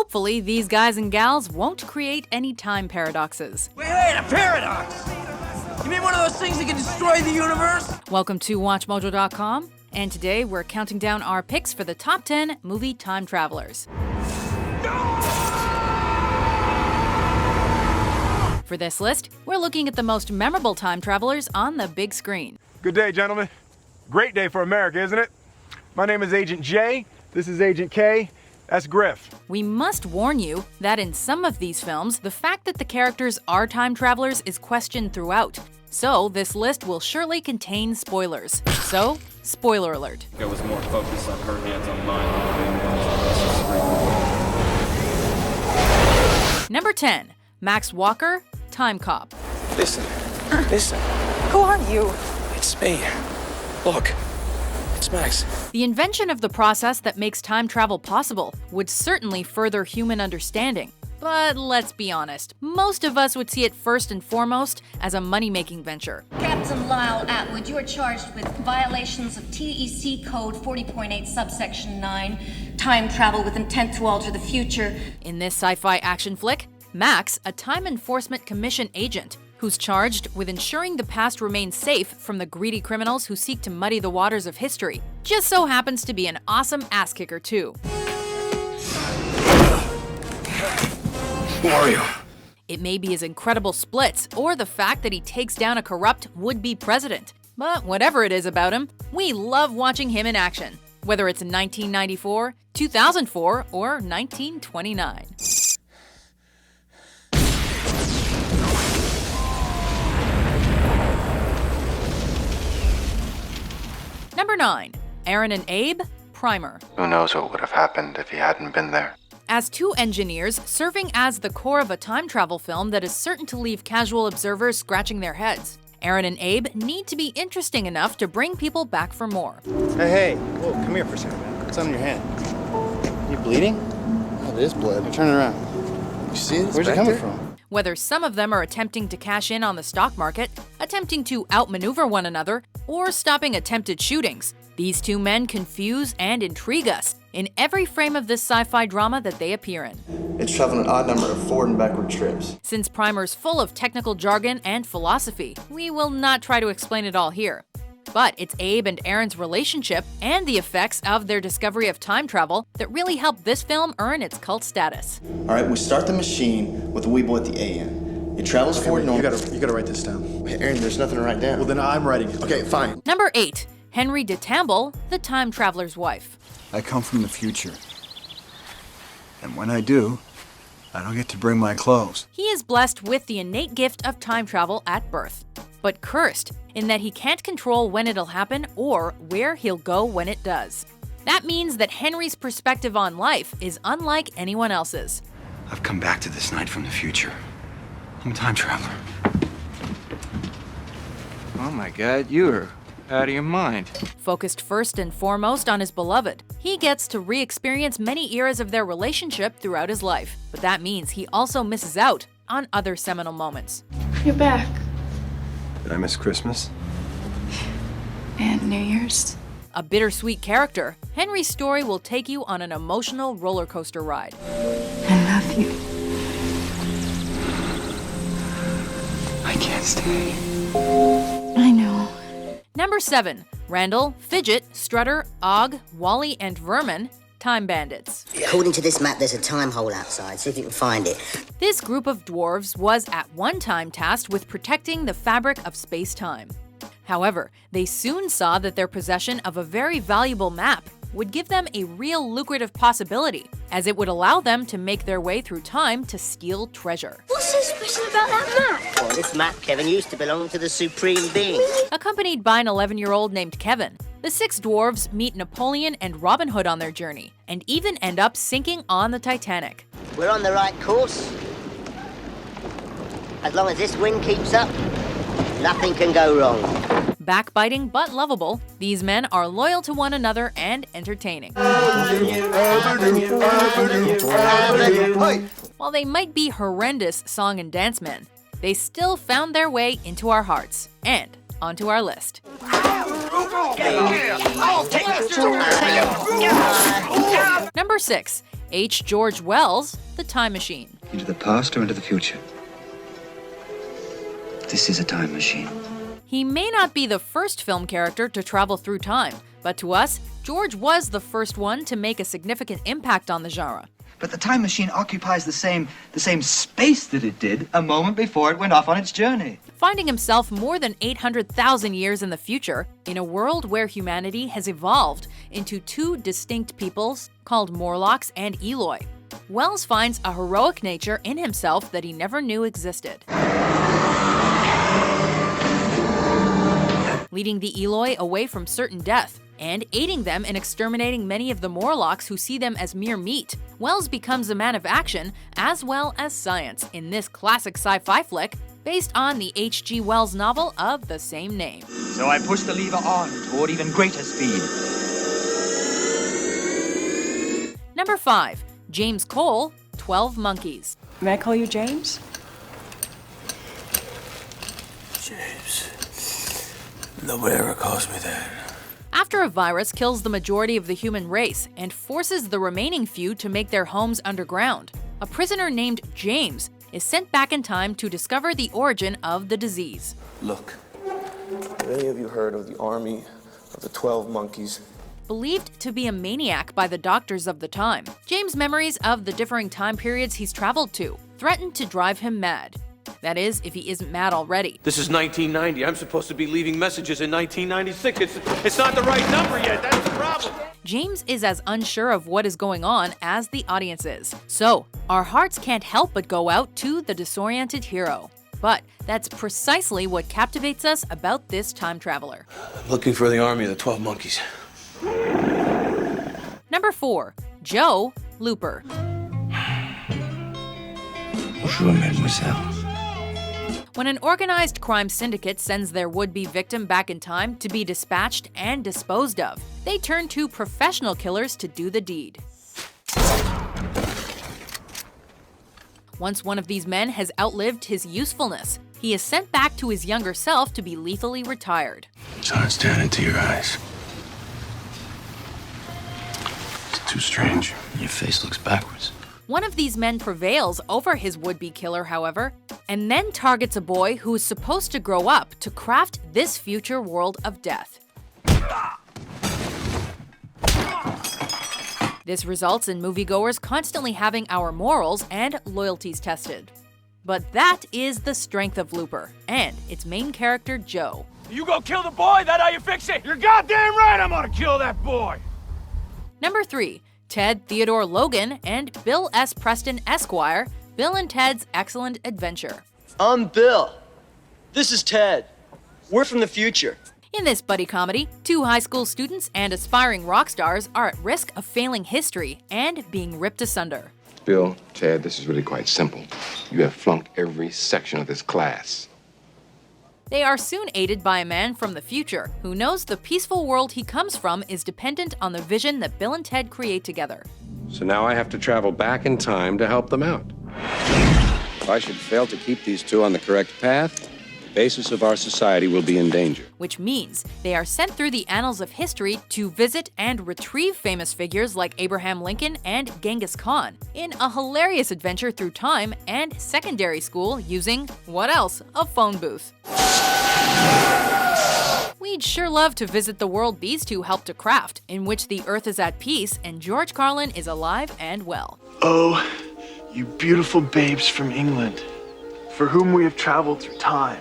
Hopefully, these guys and gals won't create any time paradoxes. Wait, a paradox? You mean one of those things that can destroy the universe? Welcome to WatchMojo.com, and today we're counting down our picks for the top 10 movie time travelers. For this list, we're looking at the most memorable time travelers on the big screen. Good day, gentlemen. Great day for America, isn't it? My name is Agent J. This is Agent K. That's Griff. We must warn you that in some of these films, the fact that the characters are time travelers is questioned throughout. So this list will surely contain spoilers. So, spoiler alert. I was more focused on her hands on mine than Number 10, Max Walker, Time Cop. Listen. Who are you? It's me. Look, it's Max. The invention of the process that makes time travel possible would certainly further human understanding. But let's be honest, most of us would see it first and foremost as a money-making venture. Captain Lyle Atwood, you are charged with violations of TEC Code 40.8 subsection 9, time travel with intent to alter the future. In this sci-fi action flick, Max, a Time Enforcement Commission agent, who's charged with ensuring the past remains safe from the greedy criminals who seek to muddy the waters of history, just so happens to be an awesome ass-kicker too. Who are you? It may be his incredible splits, or the fact that he takes down a corrupt would-be president. But whatever it is about him, we love watching him in action, whether it's in 1994, 2004, or 1929. Number 9, Aaron and Abe, Primer. Who knows what would have happened if he hadn't been there? As two engineers serving as the core of a time travel film that is certain to leave casual observers scratching their heads, Aaron and Abe need to be interesting enough to bring people back for more. Hey, whoa, come here for a second, man. What's on your hand? You bleeding? Oh, it is blood. Now turn it around. You see this? Where's it coming from? Whether some of them are attempting to cash in on the stock market, attempting to outmaneuver one another, or stopping attempted shootings, these two men confuse and intrigue us in every frame of this sci-fi drama that they appear in. It's traveling an odd number of forward and backward trips. Since Primer's full of technical jargon and philosophy, we will not try to explain it all here. But it's Abe and Aaron's relationship and the effects of their discovery of time travel that really helped this film earn its cult status. All right, we start the machine with a weeble at the AM. It travels forward north. You gotta write this down. Wait, Aaron, there's nothing to write down. Well, then I'm writing it. Okay, fine. Number 8, Henry de Tamble, the time traveler's wife. I come from the future. And when I do, I don't get to bring my clothes. He is blessed with the innate gift of time travel at birth, but cursed in that he can't control when it'll happen or where he'll go when it does. That means that Henry's perspective on life is unlike anyone else's. I've come back to this night from the future. I'm a time traveler. Oh my God, you're out of your mind. Focused first and foremost on his beloved, he gets to re-experience many eras of their relationship throughout his life. But that means he also misses out on other seminal moments. You're back. Did I miss Christmas? And New Year's. A bittersweet character, Henry's story will take you on an emotional roller coaster ride. I love you. I can't stay. I know. Number 7, Randall, Fidget, Strutter, Og, Wally, and Vermin, Time Bandits. According to this map, there's a time hole outside. See if you can find it. This group of dwarves was at one time tasked with protecting the fabric of space-time. However, they soon saw that their possession of a very valuable map would give them a real lucrative possibility, as it would allow them to make their way through time to steal treasure. What's so special about that map? Well, this map, Kevin, used to belong to the Supreme Being. Accompanied by an 11-year-old named Kevin, the 6 dwarves meet Napoleon and Robin Hood on their journey, and even end up sinking on the Titanic. We're on the right course. As long as this wind keeps up, nothing can go wrong. Backbiting but lovable, these men are loyal to one another and entertaining. While they might be horrendous song and dance men, they still found their way into our hearts and onto our list. Number 6, H. George Wells' The Time Machine. Into the past or into the future? This is a time machine. He may not be the first film character to travel through time, but to us, George was the first one to make a significant impact on the genre. But the time machine occupies the same space that it did a moment before it went off on its journey. Finding himself more than 800,000 years in the future, in a world where humanity has evolved into two distinct peoples called Morlocks and Eloi, Wells finds a heroic nature in himself that he never knew existed. Leading the Eloi away from certain death, and aiding them in exterminating many of the Morlocks who see them as mere meat, Wells becomes a man of action as well as science in this classic sci-fi flick based on the H.G. Wells novel of the same name. So I push the lever on toward even greater speed. Number 5. James Cole, 12 Monkeys. May I call you James? James. Nobody ever calls me that. After a virus kills the majority of the human race and forces the remaining few to make their homes underground, a prisoner named James is sent back in time to discover the origin of the disease. Look, have any of you heard of the army of the 12 monkeys? Believed to be a maniac by the doctors of the time, James' memories of the differing time periods he's traveled to threaten to drive him mad. That is, if he isn't mad already. This is 1990. I'm supposed to be leaving messages in 1996. It's not the right number yet. That's the problem. James is as unsure of what is going on as the audience is. So, our hearts can't help but go out to the disoriented hero. But that's precisely what captivates us about this time traveler. I'm looking for the army of the 12 monkeys. Number 4. Joe Looper. Bonjour, mademoiselle. When an organized crime syndicate sends their would-be victim back in time to be dispatched and disposed of, they turn to professional killers to do the deed. Once one of these men has outlived his usefulness, he is sent back to his younger self to be lethally retired. It's hard staring into your eyes. It's too strange. Your face looks backwards. One of these men prevails over his would-be killer, however, and then targets a boy who is supposed to grow up to craft this future world of death. This results in moviegoers constantly having our morals and loyalties tested. But that is the strength of Looper, and its main character, Joe. You go kill the boy? That how you fix it? You're goddamn right I'm gonna kill that boy! Number 3. Ted Theodore Logan and Bill S. Preston Esquire, Bill and Ted's Excellent Adventure. I'm Bill. This is Ted. We're from the future. In this buddy comedy, 2 high school students and aspiring rock stars are at risk of failing history and being ripped asunder. Bill, Ted, this is really quite simple. You have flunked every section of this class. They are soon aided by a man from the future who knows the peaceful world he comes from is dependent on the vision that Bill and Ted create together. So now I have to travel back in time to help them out. If I should fail to keep these two on the correct path, the basis of our society will be in danger. Which means they are sent through the annals of history to visit and retrieve famous figures like Abraham Lincoln and Genghis Khan in a hilarious adventure through time and secondary school using, what else, a phone booth. We'd sure love to visit the world these two helped to craft, in which the Earth is at peace and George Carlin is alive and well. Oh, you beautiful babes from England, for whom we have traveled through time.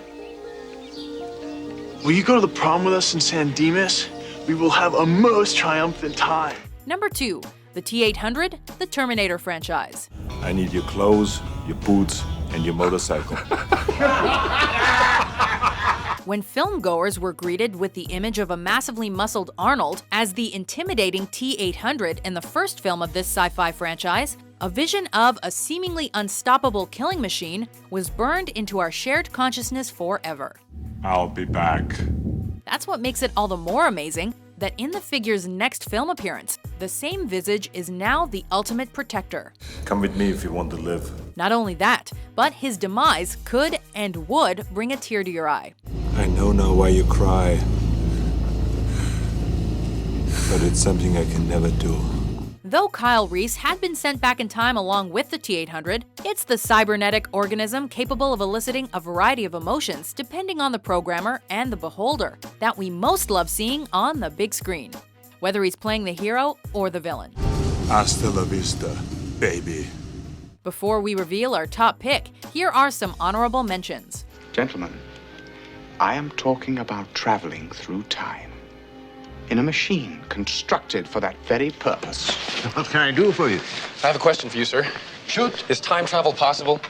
Will you go to the prom with us in San Dimas? We will have a most triumphant time. Number 2. The T-800, the Terminator franchise. I need your clothes, your boots, and your motorcycle. When filmgoers were greeted with the image of a massively muscled Arnold as the intimidating T-800 in the first film of this sci-fi franchise, a vision of a seemingly unstoppable killing machine was burned into our shared consciousness forever. I'll be back. That's what makes it all the more amazing that in the figure's next film appearance, the same visage is now the ultimate protector. Come with me if you want to live. Not only that, but his demise could and would bring a tear to your eye. I know now why you cry, but it's something I can never do. Though Kyle Reese had been sent back in time along with the T-800, it's the cybernetic organism capable of eliciting a variety of emotions depending on the programmer and the beholder that we most love seeing on the big screen, whether he's playing the hero or the villain. Hasta la vista, baby. Before we reveal our top pick, here are some honorable mentions. Gentlemen, I am talking about traveling through time in a machine constructed for that very purpose. What can I do for you? I have a question for you, sir. Shoot. Is time travel possible?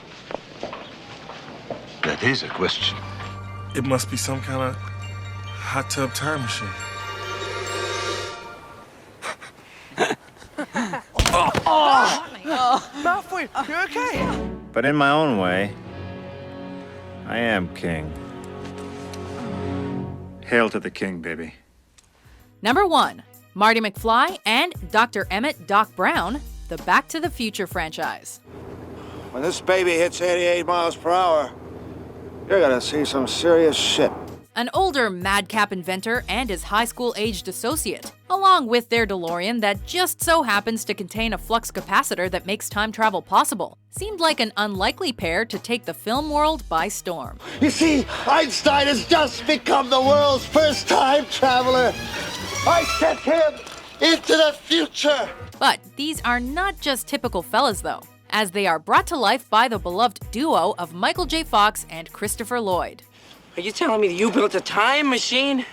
That is a question. It must be some kind of hot tub time machine. Malfoy, you okay? But in my own way, I am king. Hail to the king, baby. Number 1. Marty McFly and Dr. Emmett Doc Brown, the Back to the Future franchise. When this baby hits 88 miles per hour, you're gonna see some serious shit. An older madcap inventor and his high school-aged associate, along with their DeLorean that just so happens to contain a flux capacitor that makes time travel possible, seemed like an unlikely pair to take the film world by storm. You see, Einstein has just become the world's first time traveler. I sent him into the future. But these are not just typical fellas though, as they are brought to life by the beloved duo of Michael J. Fox and Christopher Lloyd. Are you telling me that you built a time machine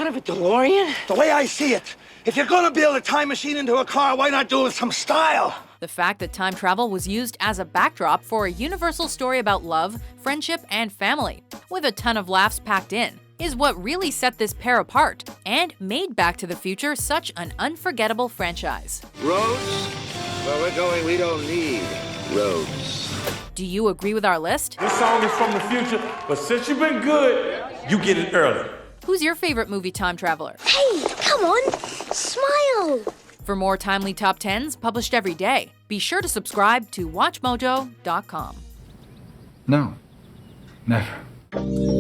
out of a DeLorean? The way I see it, if you're gonna build a time machine into a car, why not do it with some style? The fact that time travel was used as a backdrop for a universal story about love, friendship, and family, with a ton of laughs packed in, is what really set this pair apart and made Back to the Future such an unforgettable franchise. Roads? Where we're going, we don't need roads. Do you agree with our list? This song is from the future, but since you've been good, you get it early. Who's your favorite movie time traveler? Hey, come on, smile. For more timely top 10s published every day, be sure to subscribe to WatchMojo.com. No, never.